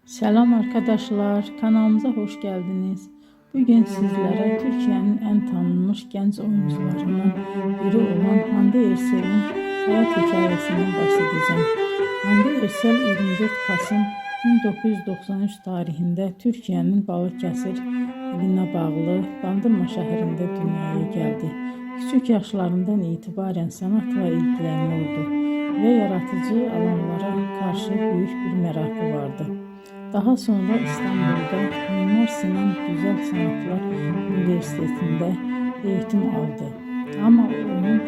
Selam arkadaşlar, kanalımıza hoş geldiniz. Bugün sizlere Türkiye'nin en tanınmış genç oyuncularından biri olan Hande Erçel'in hayat hikayesinden bahsedeceğim. Hande Erçel 24 Kasım 1993 tarihinde Türkiye'nin Balıkesir iline bağlı Bandırma şehrinde dünyaya geldi. Küçük yaşlarından itibaren sanatla ilgileniyordu ve yaratıcı alanlara karşı büyük bir merakı vardı. Daha sonra İstanbul'da Mimar Sinan Güzel Sanatlar Üniversitesi'nde eğitim aldı. Ama onun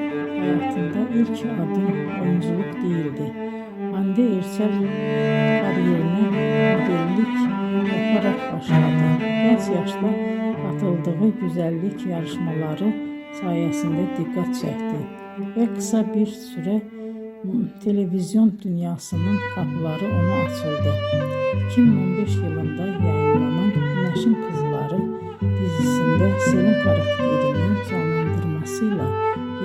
hayatında ilk adım oyunculuk değildi. Hande Erçel kariyerine modellik yaparak başladı. Genç yaşta katıldığı güzellik yarışmaları sayesinde dikkat çekti ve kısa bir süre televizyon dünyasının kapıları ona açıldı. 2015 yılında yayınlanan Güneşin Kızları dizisinde Selin karakterinin canlandırmasıyla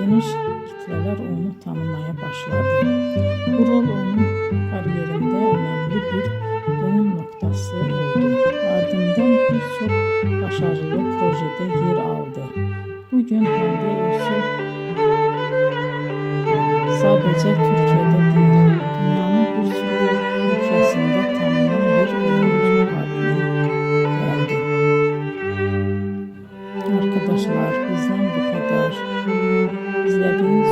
geniş kitleler onu tanımaya başladı. Bu rol onun kariyerinde önemli bir dönüm noktası oldu. Ardından birçok başarılı projede yer aldı. Bugün Hande Erçel sadece Türkiye'de değil, dünyanın birçok ülkesinde tanınan bir oyuncu haline geldi. Arkadaşlar bizden bu kadar. İzlediğiniz